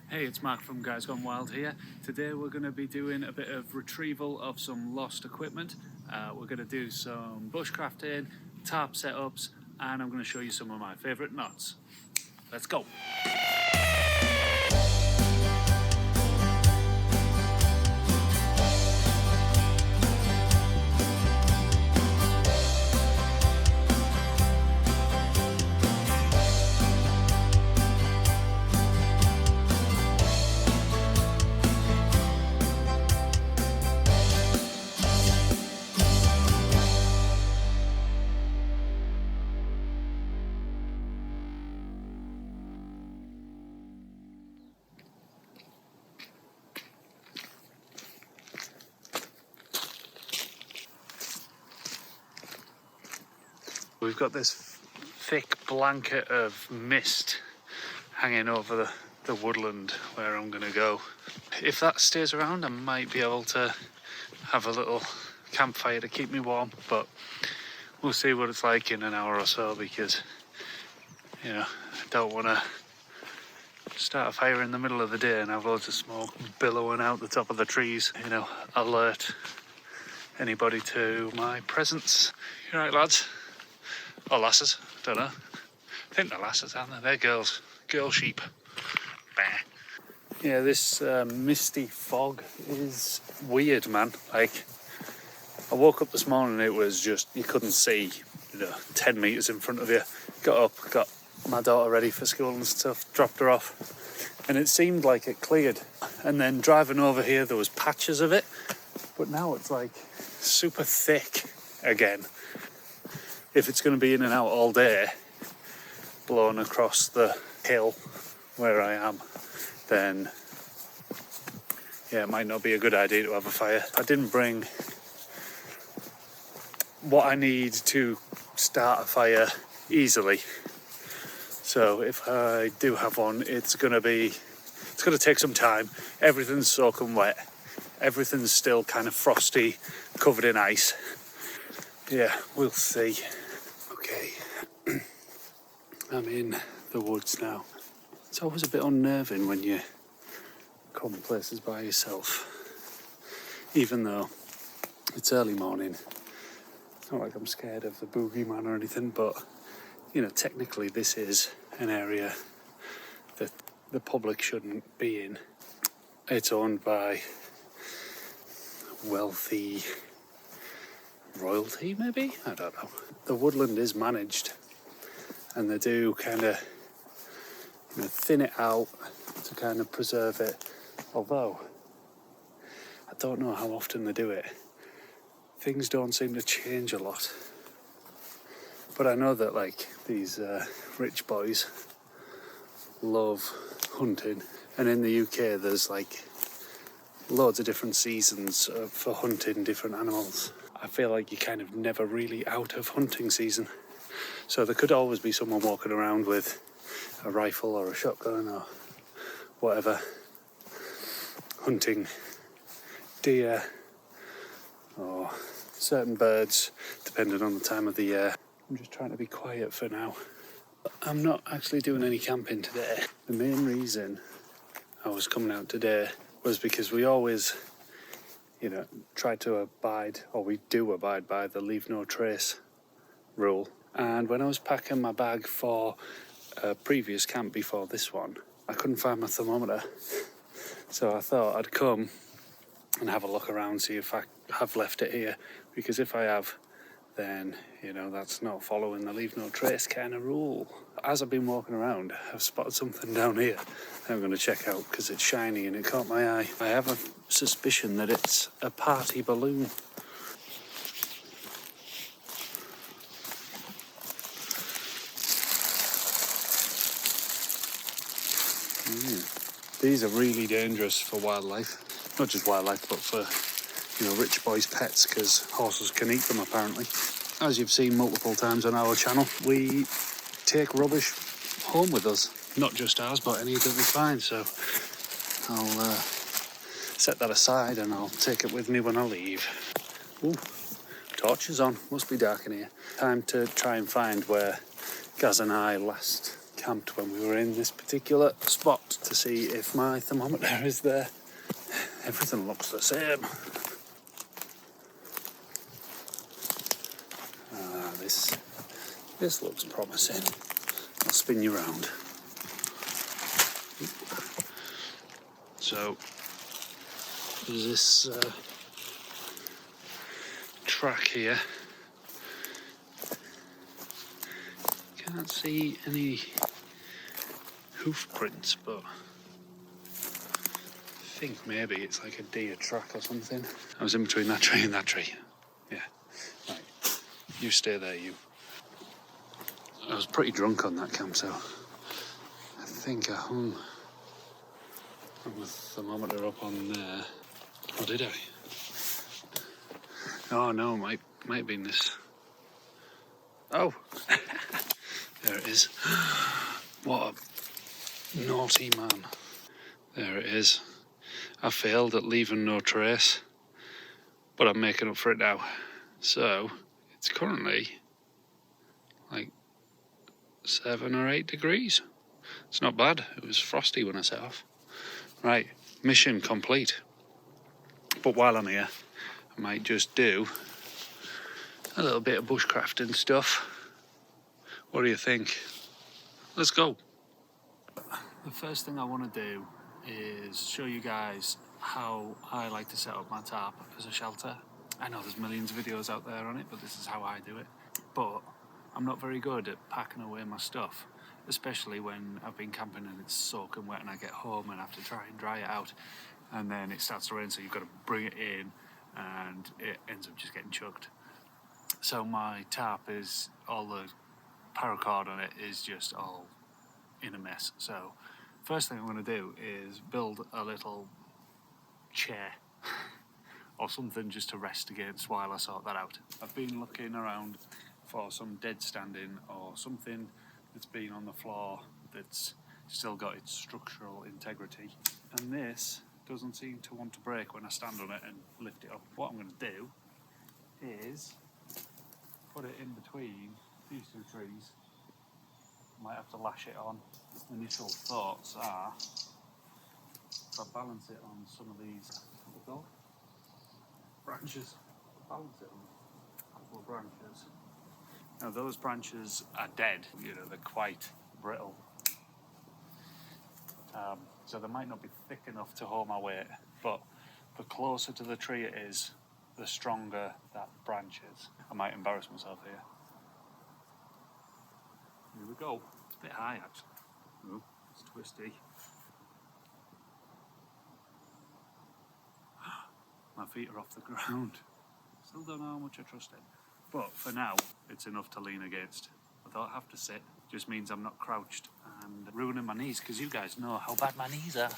Hey, it's Mark from Guys Gone Wild here. Today we're going to be doing a bit of retrieval of some lost equipment. We're going to do some bushcrafting, tarp setups, and I'm going to show you some of my favourite knots. Let's go! We've got this thick blanket of mist hanging over the woodland where I'm going to go. If that stays around, I might be able to have a little campfire to keep me warm, but we'll see what it's like in an hour or so, because I don't want to start a fire in the middle of the day and have loads of smoke billowing out the top of the trees, alert anybody to my presence. You right, lads? Or lasses, don't know. I think they're lasses, aren't they? They're girls. Girl sheep. Bah. Yeah, this misty fog is weird, man. Like, I woke up this morning, it was just, you couldn't see, 10 metres in front of you. Got up, got my daughter ready for school and stuff, dropped her off, and it seemed like it cleared. And then driving over here, there was patches of it, but now it's like super thick again. If it's going to be in and out all day, blowing across the hill where I am, then yeah, it might not be a good idea to have a fire. I didn't bring what I need to start a fire easily, so if I do have one, it's going to take some time. Everything's soaking wet, everything's still kind of frosty, covered in ice. Yeah, we'll see. Okay, I'm in the woods now. It's always a bit unnerving when you come places by yourself, even though it's early morning. It's not like I'm scared of the boogeyman or anything, but technically this is an area that the public shouldn't be in. It's owned by wealthy royalty, maybe? I don't know. The woodland is managed, and they do kind of thin it out to kind of preserve it, although I don't know how often they do it. Things don't seem to change a lot, but I know that like these rich boys love hunting, and in the UK there's like loads of different seasons for hunting different animals. I feel like you're kind of never really out of hunting season, so there could always be someone walking around with a rifle or a shotgun or whatever, hunting deer or certain birds, depending on the time of the year. I'm just trying to be quiet for now. I'm not actually doing any camping today. The main reason I was coming out today was because we always try to abide, or we do abide by, the leave no trace rule. And when I was packing my bag for a previous camp before this one, I couldn't find my thermometer. So I thought I'd come and have a look around, see if I have left it here. Because if I have, then, that's not following the leave no trace kind of rule. As I've been walking around, I've spotted something down here I'm going to check out because it's shiny and it caught my eye. I have a suspicion that it's a party balloon. These are really dangerous for wildlife. Not just wildlife, but for, rich boys' pets, because horses can eat them apparently. As you've seen multiple times on our channel, we take rubbish home with us. Not just ours, but any that we find. So I'll set that aside and I'll take it with me when I leave. Ooh, torches on. Must be dark in here. Time to try and find where Gaz and I last camped when we were in this particular spot to see if my thermometer is there. Everything looks the same. This looks promising. I'll spin you round. So there's this track here. Can't see any hoof prints, but I think maybe it's like a deer track or something. I was in between that tree and that tree. Yeah. Right. You stay there, you. I was pretty drunk on that camp, so I think I hung the thermometer up on there. Or did I? Oh no, might have been this. Oh, there it is. What a naughty man. There it is. I failed at leaving no trace, but I'm making up for it now. So it's currently like 7 or 8 degrees. It's not bad. It was frosty when I set off. Right, mission complete. But while I'm here, I might just do a little bit of bushcraft and stuff. What do you think? Let's go. The first thing I want to do is show you guys how I like to set up my tarp as a shelter. I know there's millions of videos out there on it, but this is how I do it. But I'm not very good at packing away my stuff, especially when I've been camping and it's soaking wet and I get home and have to try and dry it out, and then it starts to rain, so you've got to bring it in and it ends up just getting chucked. So my tarp is, all the paracord on it is just all in a mess. So first thing I'm going to do is build a little chair or something just to rest against while I sort that out. I've been looking around for some dead standing or something that's been on the floor that's still got its structural integrity, and this doesn't seem to want to break when I stand on it and lift it up. What I'm going to do is put it in between these two trees. Might have to lash it on. Initial thoughts are, if I balance it on some of these little branches, balance it on a couple of branches. Now those branches are dead, you know, they're quite brittle. So they might not be thick enough to hold my weight, but the closer to the tree it is, the stronger that branch is. I might embarrass myself here. Here we go. It's a bit high actually. Oh, it's twisty. My feet are off the ground. Still don't know how much I trust it. But for now, it's enough to lean against. I don't have to sit. Just means I'm not crouched and ruining my knees, because you guys know how bad my knees are.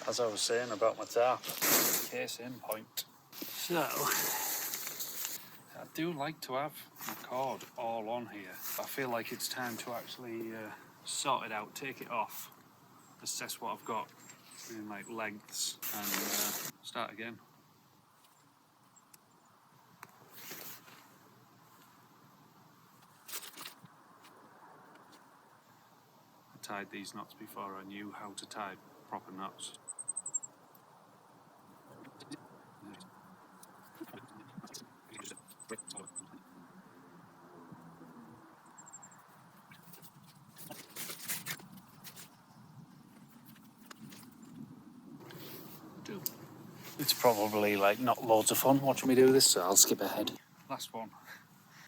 As I was saying about my tarp, case in point. So, I do like to have my cord all on here. I feel like it's time to actually sort it out, take it off, assess what I've got in like lengths, and start again. I tied these knots before I knew how to tie proper knots. It's probably like not loads of fun watching me do this, so I'll skip ahead. Last one.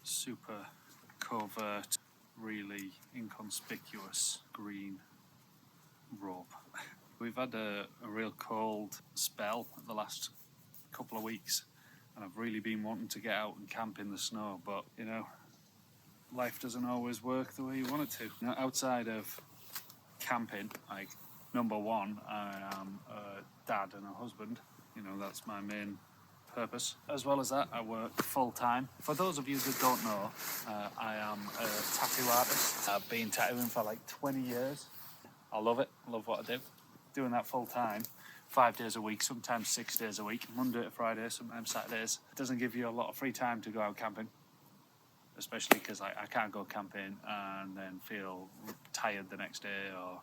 Super covert, really inconspicuous green rope. We've had a real cold spell the last couple of weeks, and I've really been wanting to get out and camp in the snow, but you know, life doesn't always work the way you want it to. You know, outside of camping, like, number one, I am a dad and a husband. You know, that's my main purpose. As well as that, I work full time. For those of you that don't know, I am a tattoo artist. I've been tattooing for like 20 years. I love it. I love what I do. Doing that full time, 5 days a week, sometimes 6 days a week, Monday to Friday, sometimes Saturdays. It doesn't give you a lot of free time to go out camping, especially because I can't go camping and then feel tired the next day, or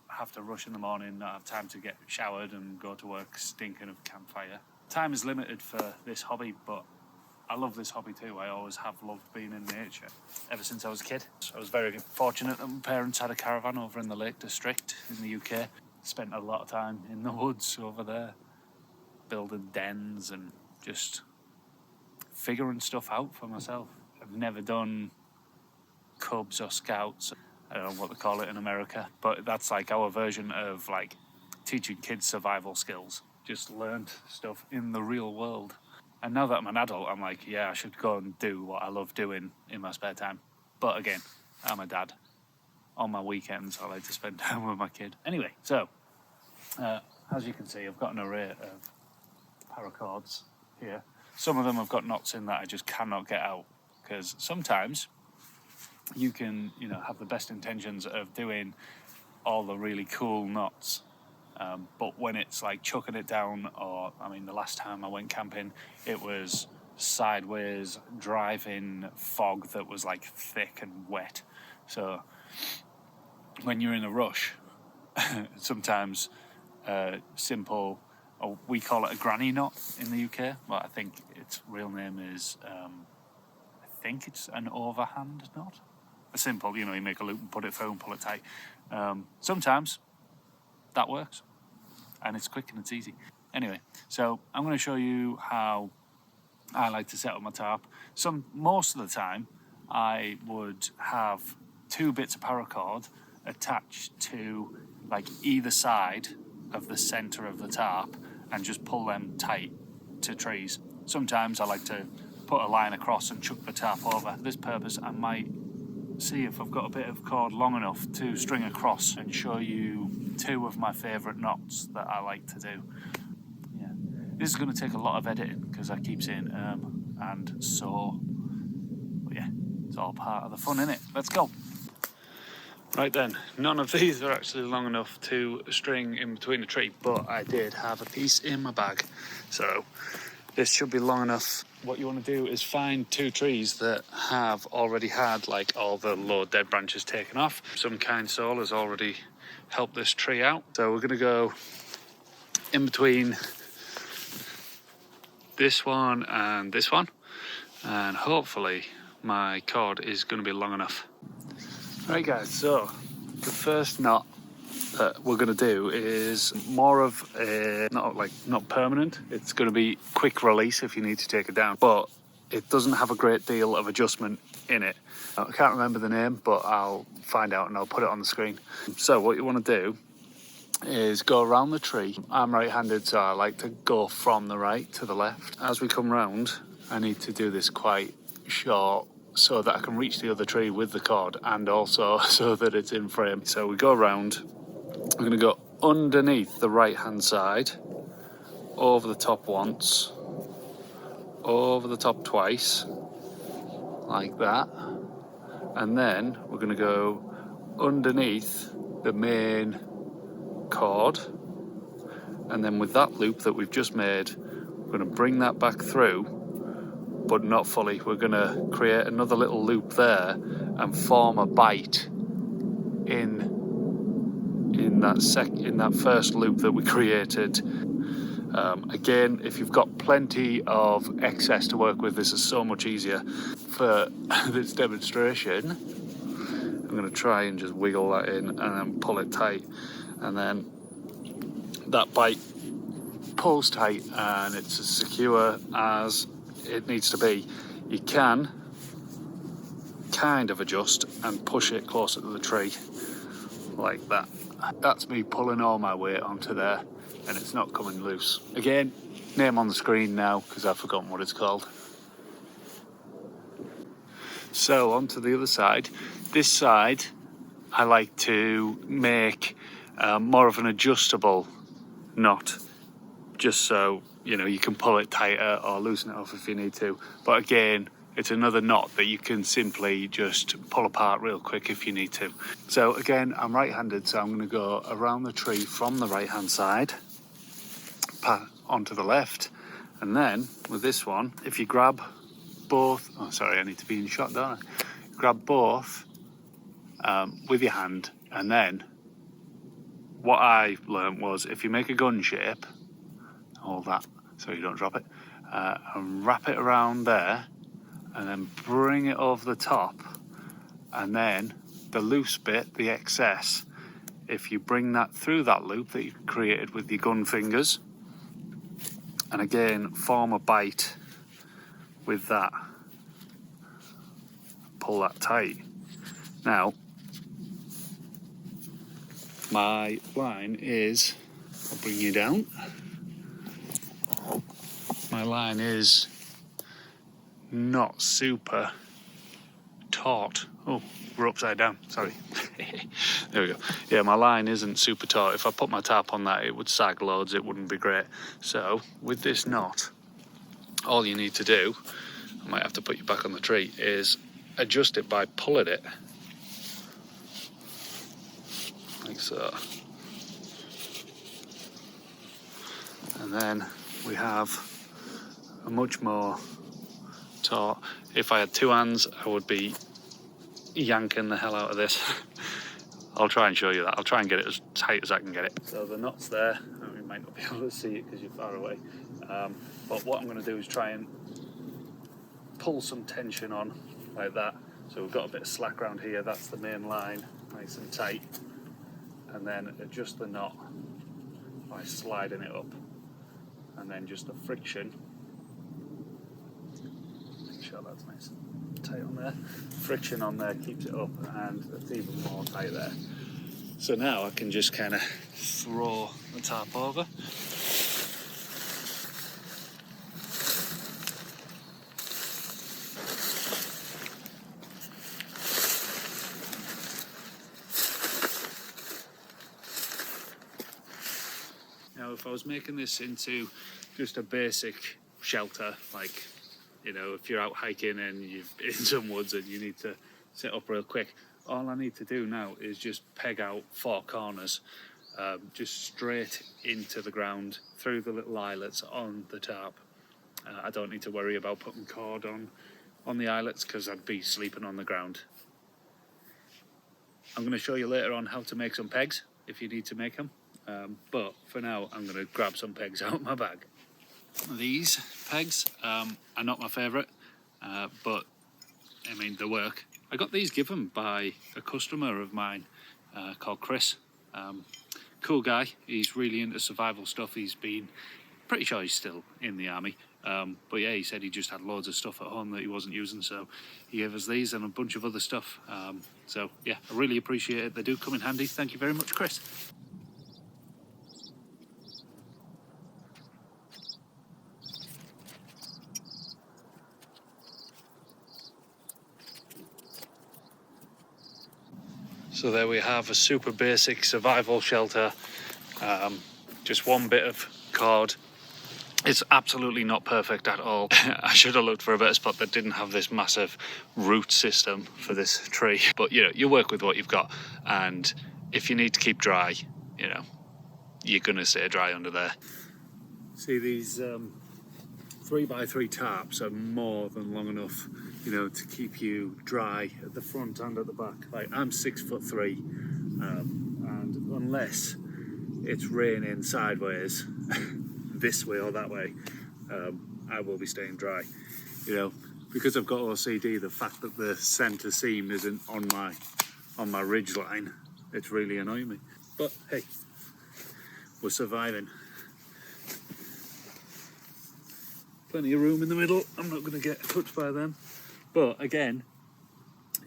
have to rush in the morning, not have time to get showered and go to work stinking of campfire. Time is limited for this hobby, but I love this hobby too. I always have loved being in nature ever since I was a kid. So I was very fortunate that my parents had a caravan over in the Lake District in the UK. Spent a lot of time in the woods over there, building dens and just figuring stuff out for myself. I've never done Cubs or Scouts. I don't know what they call it in America, but that's like our version of like teaching kids survival skills. Just learned stuff in the real world. And now that I'm an adult, I'm like, yeah, I should go and do what I love doing in my spare time. But again, I'm a dad. On my weekends, I like to spend time with my kid. Anyway, so as you can see, I've got an array of paracords here. Some of them have got knots in that I just cannot get out, because sometimes you can, have the best intentions of doing all the really cool knots, but when it's like chucking it down, or the last time I went camping, it was sideways driving fog that was like thick and wet. So when you're in a rush, sometimes simple, or we call it a granny knot in the UK, but I think its real name is, I think it's an overhand knot. A simple, you make a loop and put it through and pull it tight. Sometimes that works, and it's quick and it's easy. Anyway, so I'm going to show you how I like to set up my tarp. Most of the time, I would have 2 bits of paracord attached to like either side of the centre of the tarp and just pull them tight to trees. Sometimes I like to put a line across and chuck the tarp over. For this purpose, I might see if I've got a bit of cord long enough to string across and show you 2 of my favourite knots that I like to do. Yeah, this is going to take a lot of editing because I keep saying and so, but yeah, it's all part of the fun, innit? Let's go. Right then, none of these are actually long enough to string in between a tree, but I did have a piece in my bag, so this should be long enough. What you want to do is find 2 trees that have already had like all the low dead branches taken off. Some kind soul has already helped this tree out, so we're going to go in between this one, and hopefully my cord is going to be long enough. Right guys, so the first knot that we're going to do is more of a, not permanent. It's going to be quick release if you need to take it down, but it doesn't have a great deal of adjustment in it. I can't remember the name, but I'll find out and I'll put it on the screen. So what you want to do is go around the tree. I'm right-handed, so I like to go from the right to the left. As we come round, I need to do this quite short so that I can reach the other tree with the cord, and also so that it's in frame. So we go around, we're going to go underneath the right-hand side, over the top once, over the top twice, like that, and then we're going to go underneath the main cord, and then with that loop that we've just made, we're going to bring that back through, but not fully. We're going to create another little loop there and form a bite in that first loop that we created. Again, if you've got plenty of excess to work with, this is so much easier. For this demonstration, I'm going to try and just wiggle that in and then pull it tight, and then that bite pulls tight and it's as secure as it needs to be. You can kind of adjust and push it closer to the tree like that. That's me pulling all my weight onto there and it's not coming loose. Again, name on the screen now because I've forgotten what it's called. So onto the other side. This side I like to make more of an adjustable knot, just so you can pull it tighter or loosen it off if you need to. But again, it's another knot that you can simply just pull apart real quick if you need to. So again, I'm right-handed, so I'm going to go around the tree from the right-hand side, onto the left, and then with this one, if you grab both. Oh, sorry, I need to be in shot, don't I? Grab both with your hand, and then what I learned was if you make a gun shape, hold that so you don't drop it, and wrap it around there, and then bring it over the top, and then the loose bit, the excess, if you bring that through that loop that you created with your gun fingers, and again form a bite with that, pull that tight. Now my line is, I'll bring you down, my line is not super taut. Oh, we're upside down, sorry. There we go. Yeah, my line isn't super taut. If I put my tarp on that, it would sag loads, it wouldn't be great. So with this knot, all you need to do, I might have to put you back on the tree, is adjust it by pulling it like so, and then we have a much more taut. If I had two hands, I would be yanking the hell out of this. I'll try and show you that. I'll try and get it as tight as I can get it. So the knot's there. You might not be able to see it because you're far away, but what I'm going to do is try and pull some tension on like that. So we've got a bit of slack around here, that's the main line, nice and tight, and then adjust the knot by sliding it up, and then just the friction, make sure that's nice and tight on there, friction on there keeps it up, and it's even more tight there. So now I can just kind of throw the tarp over. Now, if I was making this into just a basic shelter, like, you know, if you're out hiking and you're in some woods and you need to sit up real quick, all I need to do now is just peg out four corners, just straight into the ground through the little eyelets on the tarp. I don't need to worry about putting cord on the eyelets because I'd be sleeping on the ground. I'm going to show you later on how to make some pegs if you need to make them. But for now, I'm going to grab some pegs out of my bag. These pegs are not my favourite, but I mean, they work. I got these given by a customer of mine called Chris. Cool guy, he's really into survival stuff. He's been, pretty sure he's still in the army. But yeah, he said he just had loads of stuff at home that he wasn't using, so he gave us these and a bunch of other stuff. So yeah, I really appreciate it. They do come in handy. Thank you very much, Chris. So there we have a super basic survival shelter, just one bit of cord. It's absolutely not perfect at all. I should have looked for a better spot that didn't have this massive root system for this tree. But you know, you work with what you've got, and if you need to keep dry, you know, you're gonna stay dry under there. See, these 3x3 tarps are more than long enough, you know, to keep you dry at the front and at the back. Like, I'm 6'3", and unless it's raining sideways, this way or that way, I will be staying dry. You know, because I've got OCD, the fact that the centre seam isn't on my ridge line, it's really annoying me. But hey, we're surviving. Plenty of room in the middle. I'm not going to get touched by them. But again,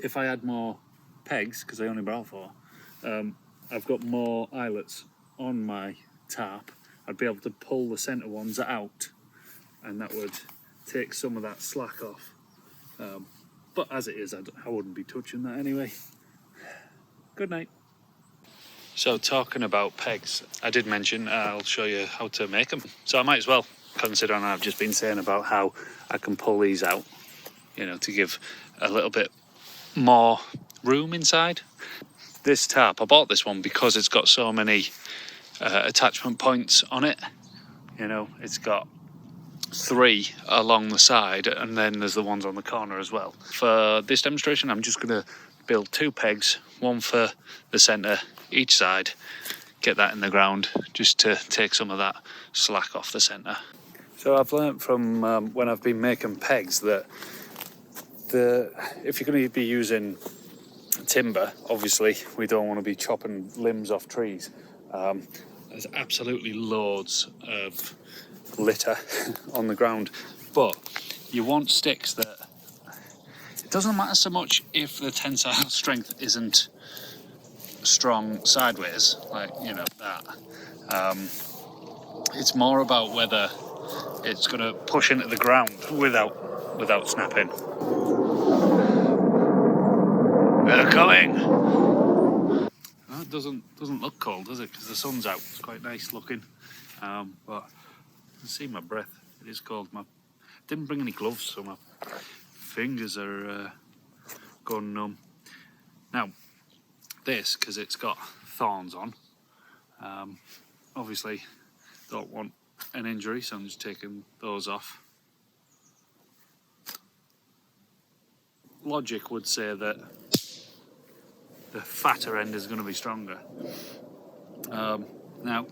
if I had more pegs, because I only brought 4, I've got more eyelets on my tarp. I'd be able to pull the centre ones out, and that would take some of that slack off. But as it is, I wouldn't be touching that anyway. Good night. So talking about pegs, I did mention I'll show you how to make them. So I might as well, considering I've just been saying about how I can pull these out, you know, to give a little bit more room inside. This tarp, I bought this one because it's got so many attachment points on it. You know, it's got 3 along the side, and then there's the ones on the corner as well. For this demonstration, I'm just going to build 2 pegs, one for the centre each side, get that in the ground just to take some of that slack off the centre. So I've learnt from when I've been making pegs that if you're going to be using timber, obviously we don't want to be chopping limbs off trees. There's absolutely loads of litter on the ground, but you want sticks that it doesn't matter so much if the tensile strength isn't strong sideways, like that. It's more about whether it's going to push into the ground without snapping. They're coming. That doesn't look cold, does it? Because the sun's out. It's quite nice looking, but I can see my breath. It is cold. Didn't bring any gloves, so my fingers are going numb. Now, this, because it's got thorns on, obviously don't want an injury, so I'm just taking those off. Logic would say that the fatter end is going to be stronger. Now,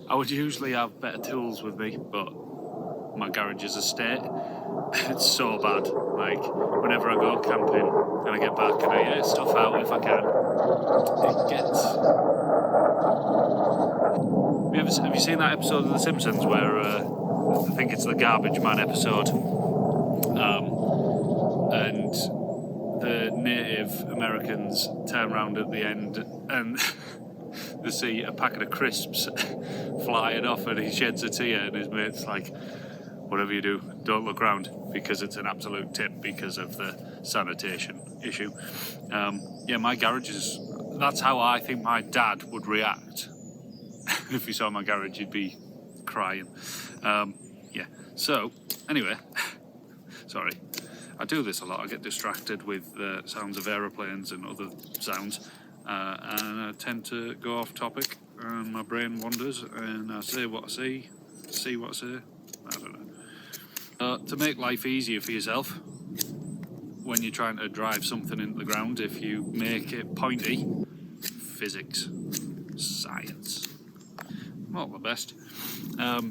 I would usually have better tools with me, but my garage is a state. It's so bad. Like, whenever I go camping and I get back and I get stuff out if I can, it gets... Have you seen that episode of The Simpsons where I think it's the Garbage Man episode, and the Native Americans turn around at the end and they see a packet of crisps flying off, and he sheds a tear, and his mate's like, whatever you do, don't look round, because it's an absolute tip because of the sanitation issue. Yeah, my garage is... That's how I think my dad would react. If he saw my garage, he'd be crying. Yeah, so, anyway, sorry. I do this a lot. I get distracted with sounds of aeroplanes and other sounds, and I tend to go off topic, and my brain wanders, and I say what I see what I say. I don't know. To make life easier for yourself, when you're trying to drive something into the ground, if you make it pointy, physics, science, not the best. I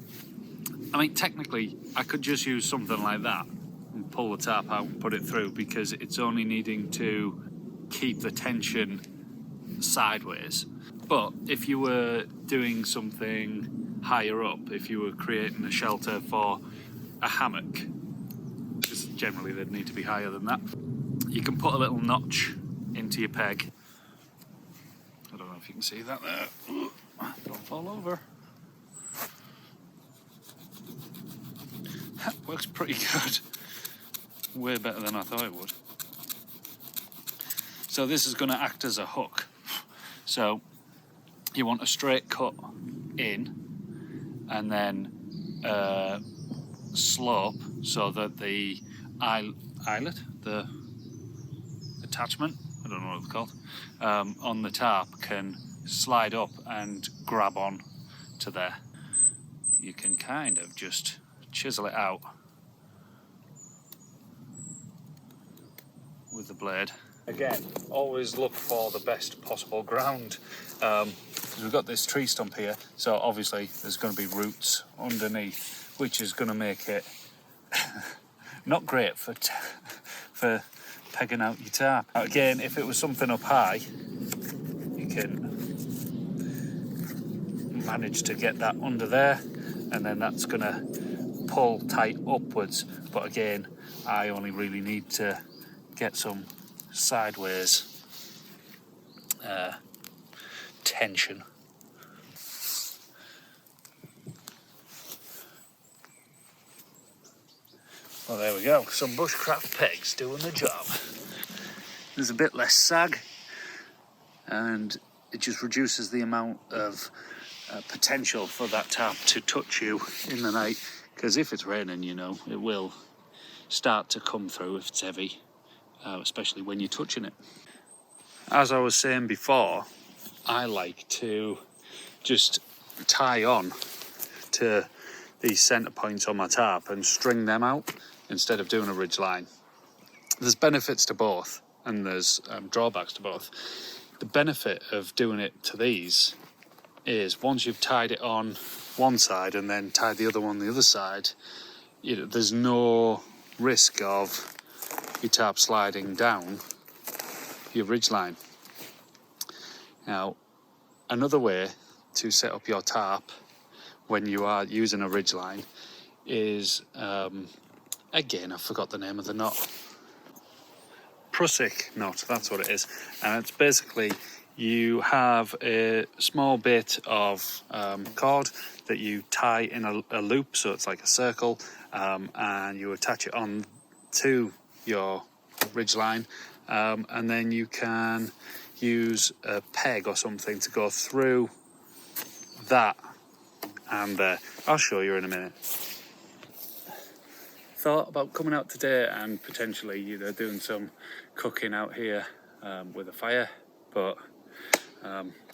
mean, technically, I could just use something like that and pull the tarp out and put it through, because it's only needing to keep the tension sideways. But if you were doing something higher up, if you were creating a shelter for a hammock, because generally they'd need to be higher than that, you can put a little notch into your peg. I don't know if you can see that there. Don't fall over. That works pretty good. Way better than I thought it would. So this is going to act as a hook. So you want a straight cut in, and then slope, so that the eyelet, the attachment, I don't know what it's called, on the tarp can slide up and grab on to there. You can kind of just chisel it out with the blade. Again, always look for the best possible ground, because we've got this tree stump here, so obviously there's going to be roots underneath, which is going to make it not great for pegging out your tarp. Again, if it was something up high, you can manage to get that under there, and then that's going to pull tight upwards. But again, I only really need to get some sideways tension. Well, there we go. Some Bushcraft pegs doing the job. There's a bit less sag, and it just reduces the amount of potential for that tarp to touch you in the night, because if it's raining, you know, it will start to come through if it's heavy, especially when you're touching it. As I was saying before, I like to just tie on to these centre points on my tarp and string them out instead of doing a ridge line. There's benefits to both, and there's drawbacks to both. The benefit of doing it to these is once you've tied it on one side and then tied the other one on the other side, there's no risk of your tarp sliding down your ridge line. Now, another way to set up your tarp when you are using a ridge line is, again, I forgot the name of the knot. Prussic knot, that's what it is. And it's basically, you have a small bit of cord that you tie in a loop, so it's like a circle, and you attach it on to your ridge line, and then you can use a peg or something to go through that, and I'll show you in a minute. Thought about coming out today and potentially doing some cooking out here with a fire, but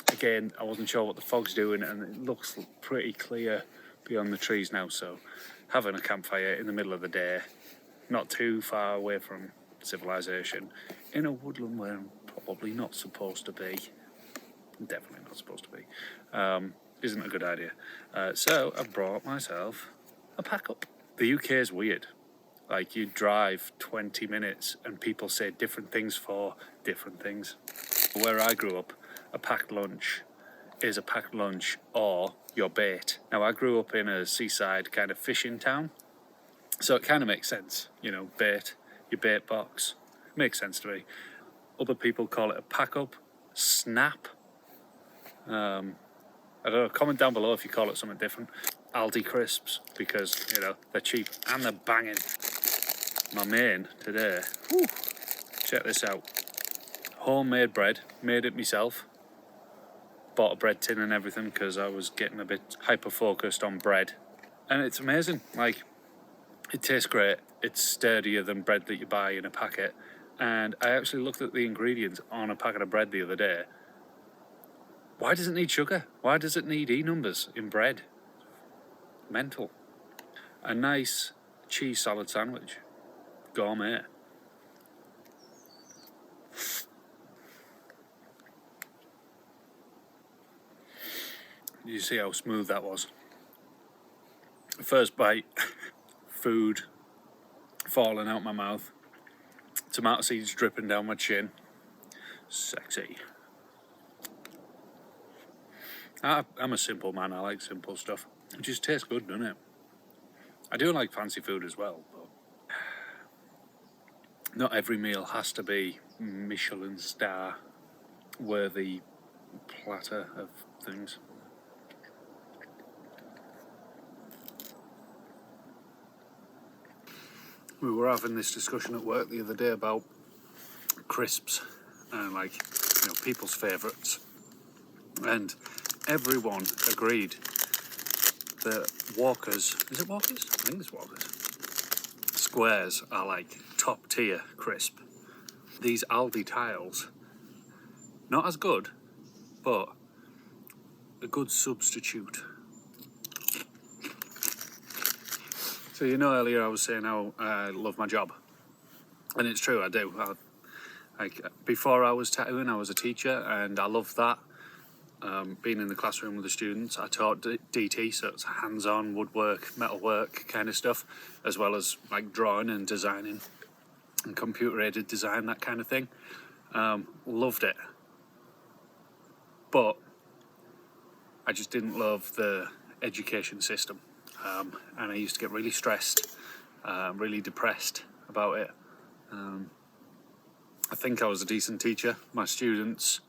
again, I wasn't sure what the fog's doing, and it looks pretty clear beyond the trees now, so having a campfire in the middle of the day, not too far away from civilization, in a woodland where I'm probably not supposed to be, definitely not supposed to be, isn't a good idea. So I've brought myself a pack up. The UK is weird. Like, you drive 20 minutes and people say different things for different things. Where I grew up, a packed lunch is a packed lunch or your bait. Now, I grew up in a seaside kind of fishing town, so it kind of makes sense, bait, your bait box, makes sense to me. Other people call it a pack up, snap. I don't know, comment down below if you call it something different. Aldi crisps, because, they're cheap and they're banging. My main today, check this out. Homemade bread, made it myself. Bought a bread tin and everything because I was getting a bit hyper-focused on bread. And it's amazing, it tastes great. It's sturdier than bread that you buy in a packet. And I actually looked at the ingredients on a packet of bread the other day. Why does it need sugar? Why does it need E numbers in bread? Mental. A nice cheese salad sandwich. Gourmet. You see how smooth that was? First bite, food falling out my mouth, tomato seeds dripping down my chin. Sexy. I'm a simple man, I like simple stuff. It just tastes good, doesn't it? I do like fancy food as well, but not every meal has to be Michelin star worthy platter of things. We were having this discussion at work the other day about crisps and people's favourites, and everyone agreed that Walkers, is it Walkers? I think it's Walkers. Squares are top tier crisp. These Aldi tiles, not as good, but a good substitute. So earlier I was saying how I love my job, and it's true, I do. Before I was tattooing, I was a teacher, and I loved that. Being in the classroom with the students, I taught DT, so it's hands-on woodwork, metalwork kind of stuff, as well as drawing and designing and computer-aided design, that kind of thing. Loved it, but I just didn't love the education system, and I used to get really stressed, really depressed about it. I think I was a decent teacher. My students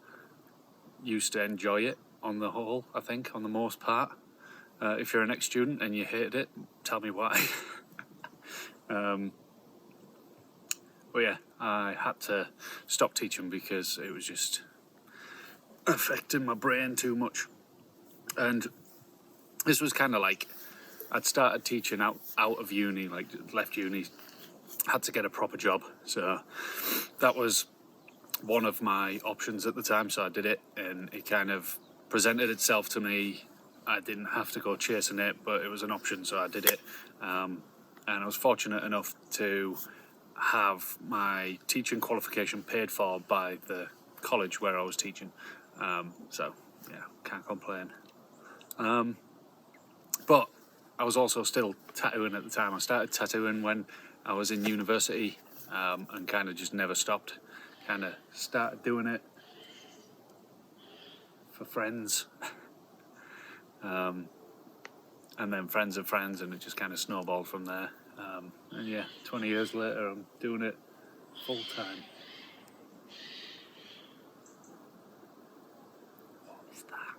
used to enjoy it on the whole, I think, on the most part. If you're an ex-student and you hated it, tell me why. But yeah, I had to stop teaching because it was just affecting my brain too much. And this was kind of I'd started teaching out of uni, left uni, had to get a proper job. So that was one of my options at the time, so I did it, and it kind of presented itself to me I didn't have to go chasing it, but it was an option, so I did it. And I was fortunate enough to have my teaching qualification paid for by the college where I was teaching. So yeah, can't complain. But I was also still tattooing at the time. I started tattooing when I was in university, and kind of just never stopped. Kind of started doing it for friends, and then friends of friends, and it just kind of snowballed from there. And yeah, 20 years later, I'm doing it full time. What's that?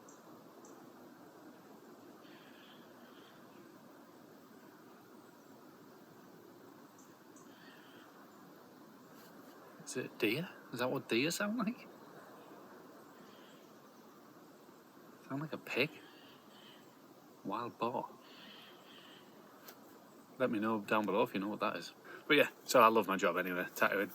Is it a deer? Is that what deer sound like? Sound like a pig? Wild boar? Let me know down below if you know what that is. But yeah, so I love my job anyway, tattooing.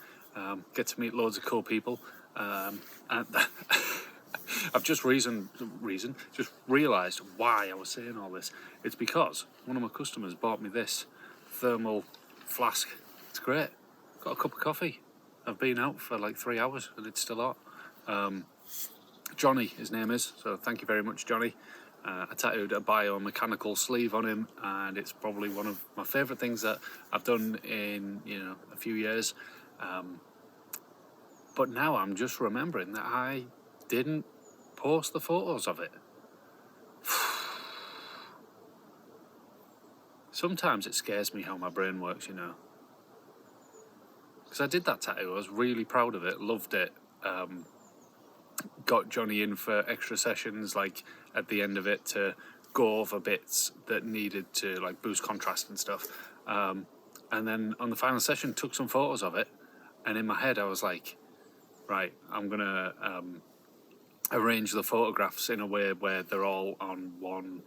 Get to meet loads of cool people. And I've just just realised why I was saying all this. It's because one of my customers bought me this thermal flask. It's great. Got a cup of coffee. I've been out for like 3 hours and it's still hot. Johnny, his name is, so thank you very much, Johnny. I tattooed a biomechanical sleeve on him, and it's probably one of my favourite things that I've done in, a few years. But now I'm just remembering that I didn't post the photos of it. Sometimes it scares me how my brain works, because I did that tattoo. I was really proud of it, loved it. Got Johnny in for extra sessions, like at the end of it, to go over bits that needed to like boost contrast and stuff. And then on the final session, took some photos of it, and in my head I was like, right, I'm gonna arrange the photographs in a way where they're all on one.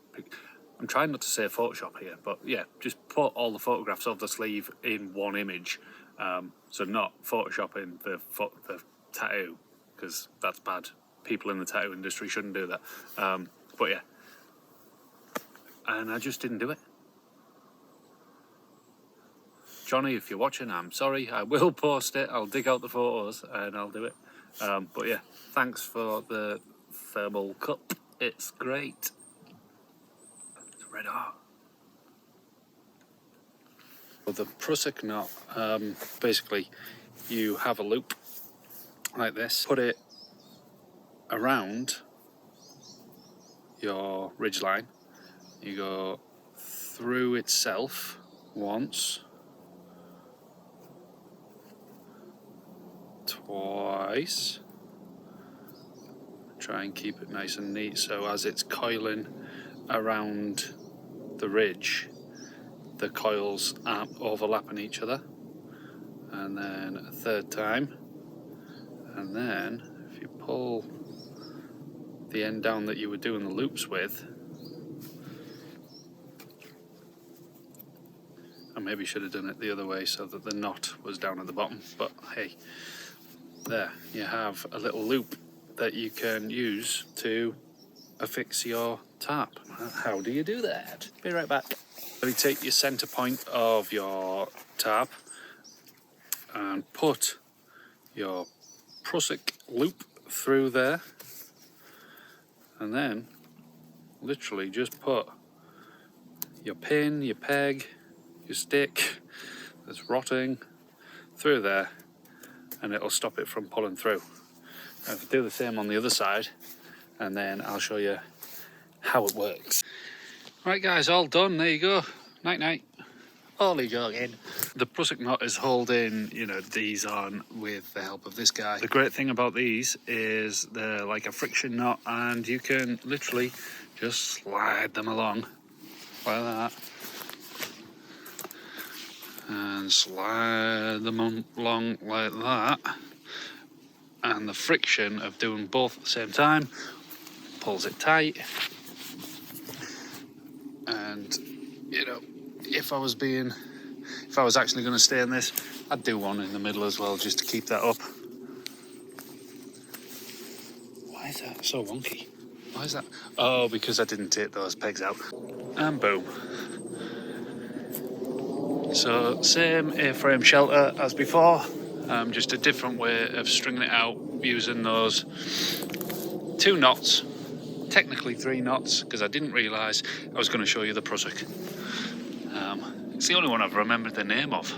I'm trying not to say Photoshop here, but yeah, just put all the photographs of the sleeve in one image. So not photoshopping the tattoo, because that's bad. People in the tattoo industry shouldn't do that. But yeah, and I just didn't do it. Johnny, if you're watching, I'm sorry. I will post it. I'll dig out the photos and I'll do it. But yeah, thanks for the thermal cup. It's great. It's red hot. Well, the prusik knot, basically, you have a loop like this, put it around your ridgeline, you go through itself once, twice, try and keep it nice and neat, so as it's coiling around the ridge, the coils aren't overlapping each other, and then a third time, and then if you pull the end down that you were doing the loops with, I maybe should have done it the other way so that the knot was down at the bottom, but hey, there you have a little loop that you can use to affix your tarp. How do you do that? Be right back. So you take your center point of your tarp and put your prusik loop through there, and then literally just put your pin, your peg, your stick that's rotting through there, and it'll stop it from pulling through. Now, if you do the same on the other side, and then I'll show you how it works. Right guys, all done, there you go. Night night. Holy jogging. The prusik knot is holding, these on with the help of this guy. The great thing about these is they're like a friction knot, and you can literally just slide them along like that. And slide them along like that. And the friction of doing both at the same time pulls it tight. And if I was actually going to stay in this, I'd do one in the middle as well, just to keep that up. Why is that so wonky? Why is that? Oh, because I didn't take those pegs out. And boom. So same A-frame shelter as before, just a different way of stringing it out using those 2 knots, technically 3 knots, because I didn't realise I was going to show you the prusik. It's the only one I've remembered the name of.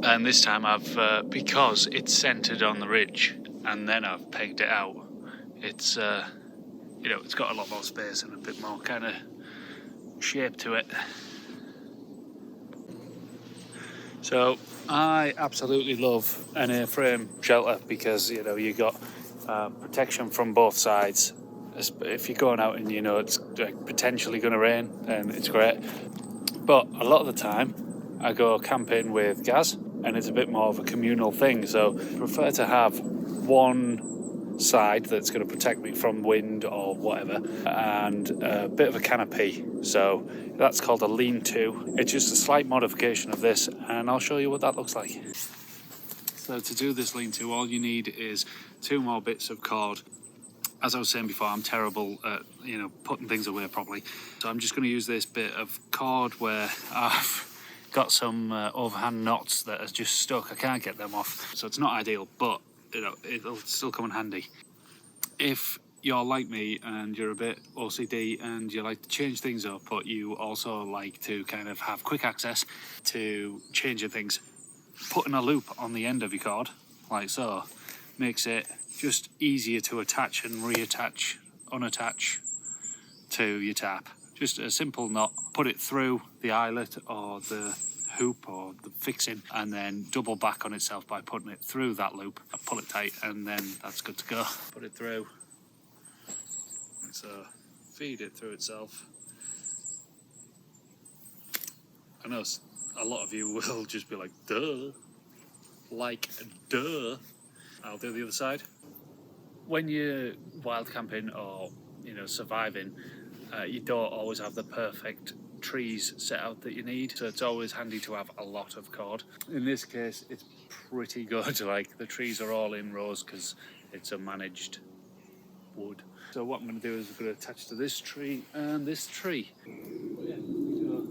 And this time I've, because it's centred on the ridge and then I've pegged it out, it's, it's got a lot more space and a bit more kind of shape to it. So I absolutely love an A-frame shelter because you got protection from both sides. If you're going out and it's like potentially going to rain, then it's great. But a lot of the time I go camping with Gaz and it's a bit more of a communal thing, so I prefer to have one side that's going to protect me from wind or whatever and a bit of a canopy. So that's called a lean-to. It's just a slight modification of this and I'll show you what that looks like. So to do this lean-to, all you need is 2 more bits of cord. As I was saying before, I'm terrible at putting things away properly, so I'm just going to use this bit of cord where I've got some overhand knots that are just stuck. I can't get them off, so it's not ideal, but it'll still come in handy. If you're like me and you're a bit OCD and you like to change things up, but you also like to kind of have quick access to changing things, putting a loop on the end of your cord, like so, makes it just easier to attach and reattach, unattach to your tarp. Just a simple knot, put it through the eyelet or the hoop or the fixing and then double back on itself by putting it through that loop, pull it tight, and then that's good to go. Put it through, so feed it through itself. I know a lot of you will just be like, duh, I'll do the other side. When you're wild camping or surviving, you don't always have the perfect trees set out that you need, so it's always handy to have a lot of cord. In this case it's pretty good, like the trees are all in rows because it's a managed wood. So what I'm going to do is I'm going to attach to this tree and this tree. But yeah, go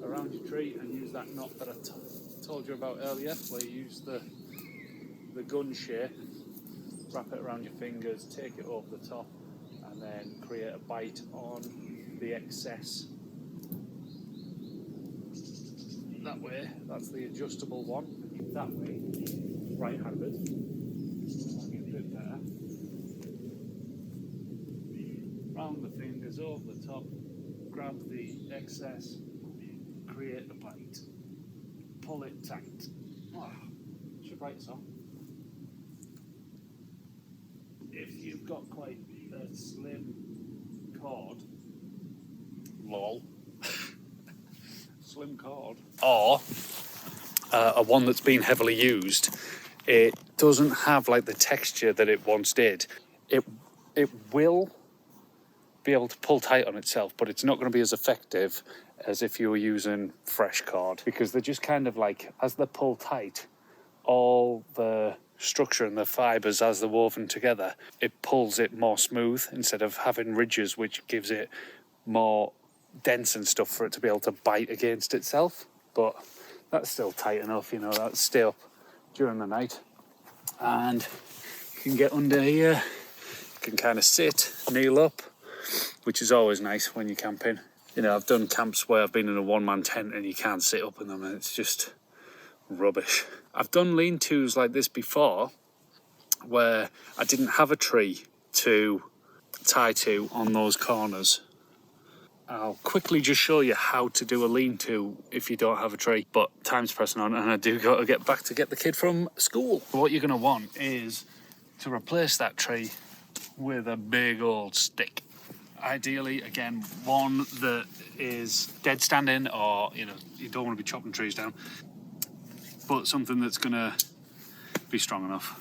around your tree and use that knot that I told you about earlier, where you use the gun shape, wrap it around your fingers, take it over the top and then create a bite on the excess. That way, that's the adjustable one. That way, right-handed. That'll get a bit better. Round the fingers over the top, grab the excess, create a bite, pull it tight. Oh, should write some. If you've got quite a slim cord, lol. Slim cord, or a one that's been heavily used, it doesn't have like the texture that it once did. It will be able to pull tight on itself, but it's not going to be as effective as if you were using fresh cord, because they're just kind of like, as they pull tight, all the structure and the fibres as they're woven together, it pulls it more smooth instead of having ridges, which gives it more dense and stuff for it to be able to bite against itself. But that's still tight enough, that's stay up during the night. And you can get under here, you can kind of sit, kneel up, which is always nice when you're camping. I've done camps where I've been in a one-man tent and you can't sit up in them and it's just rubbish. I've done lean-tos like this before where I didn't have a tree to tie to on those corners. I'll quickly just show you how to do a lean-to if you don't have a tree, but time's pressing on and I do got to get back to get the kid from school. What you're going to want is to replace that tree with a big old stick. Ideally, again, one that is dead standing, or you don't want to be chopping trees down, but something that's going to be strong enough.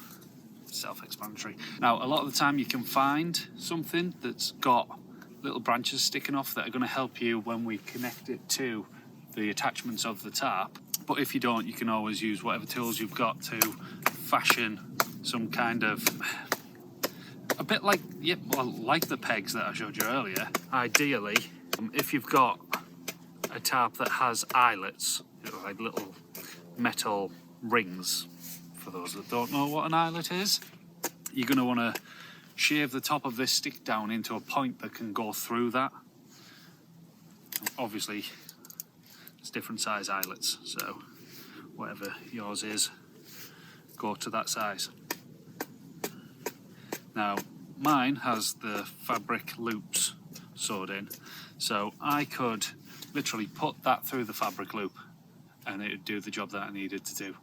Self-explanatory. Now, a lot of the time you can find something that's got little branches sticking off that are going to help you when we connect it to the attachments of the tarp. But if you don't, you can always use whatever tools you've got to fashion some kind of a bit like, yep, well, like the pegs that I showed you earlier. Ideally, if you've got a tarp that has eyelets, like little metal rings, for those that don't know what an eyelet is, you're going to want to shave the top of this stick down into a point that can go through that. Obviously, it's different size eyelets, so whatever yours is, go to that size. Now, mine has the fabric loops sewed in, so I could literally put that through the fabric loop and it would do the job that I needed to do.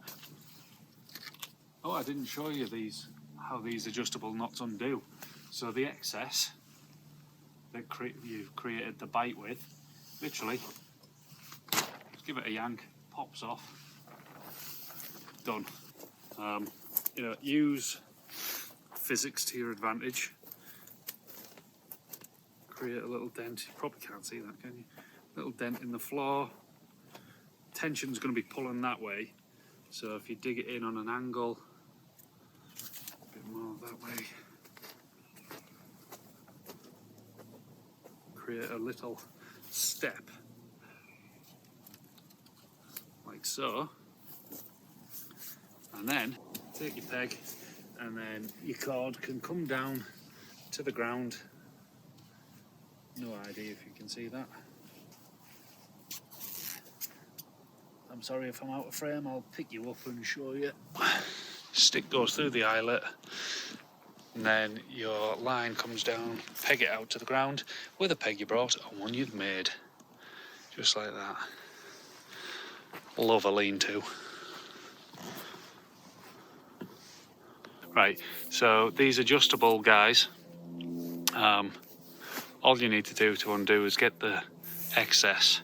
Oh, I didn't show you how these adjustable knots undo. So the excess that you've created the bite with, literally, just give it a yank, pops off, done. Use physics to your advantage. Create a little dent. You probably can't see that, can you? Little dent in the floor. Tension's going to be pulling that way, so if you dig it in on an angle, a bit more that way, create a little step, like so, and then take your peg, and then your cord can come down to the ground. No idea if you can see that. I'm sorry if I'm out of frame, I'll pick you up and show you. Stick goes through the eyelet, and then your line comes down, peg it out to the ground with a peg you brought and one you've made. Just like that. Love a lean-to. Right, so these adjustable guys, all you need to do to undo is get the excess,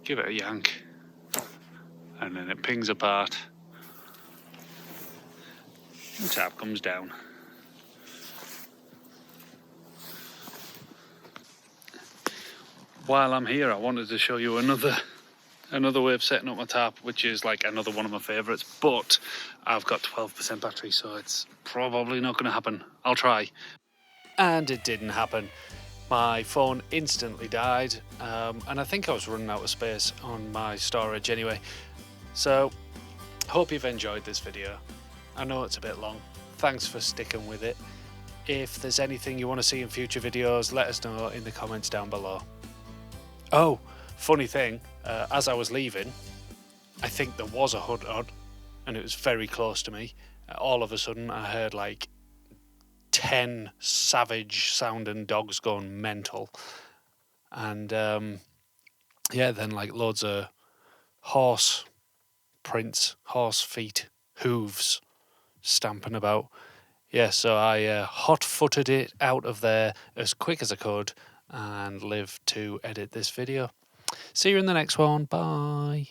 give it a yank, and then it pings apart. The tap comes down. While I'm here, I wanted to show you another way of setting up my tarp, which is like another one of my favourites, but I've got 12% battery, so it's probably not going to happen. I'll try. And it didn't happen. My phone instantly died, and I think I was running out of space on my storage anyway. So, hope you've enjoyed this video. I know it's a bit long. Thanks for sticking with it. If there's anything you want to see in future videos, let us know in the comments down below. Oh, funny thing, as I was leaving, I think there was a hood on, and it was very close to me. All of a sudden, I heard like 10 savage sounding dogs going mental, and then like loads of horse prints, horse feet, hooves stamping about. Yeah, so I hot-footed it out of there as quick as I could and lived to edit this video. See you in the next one. Bye.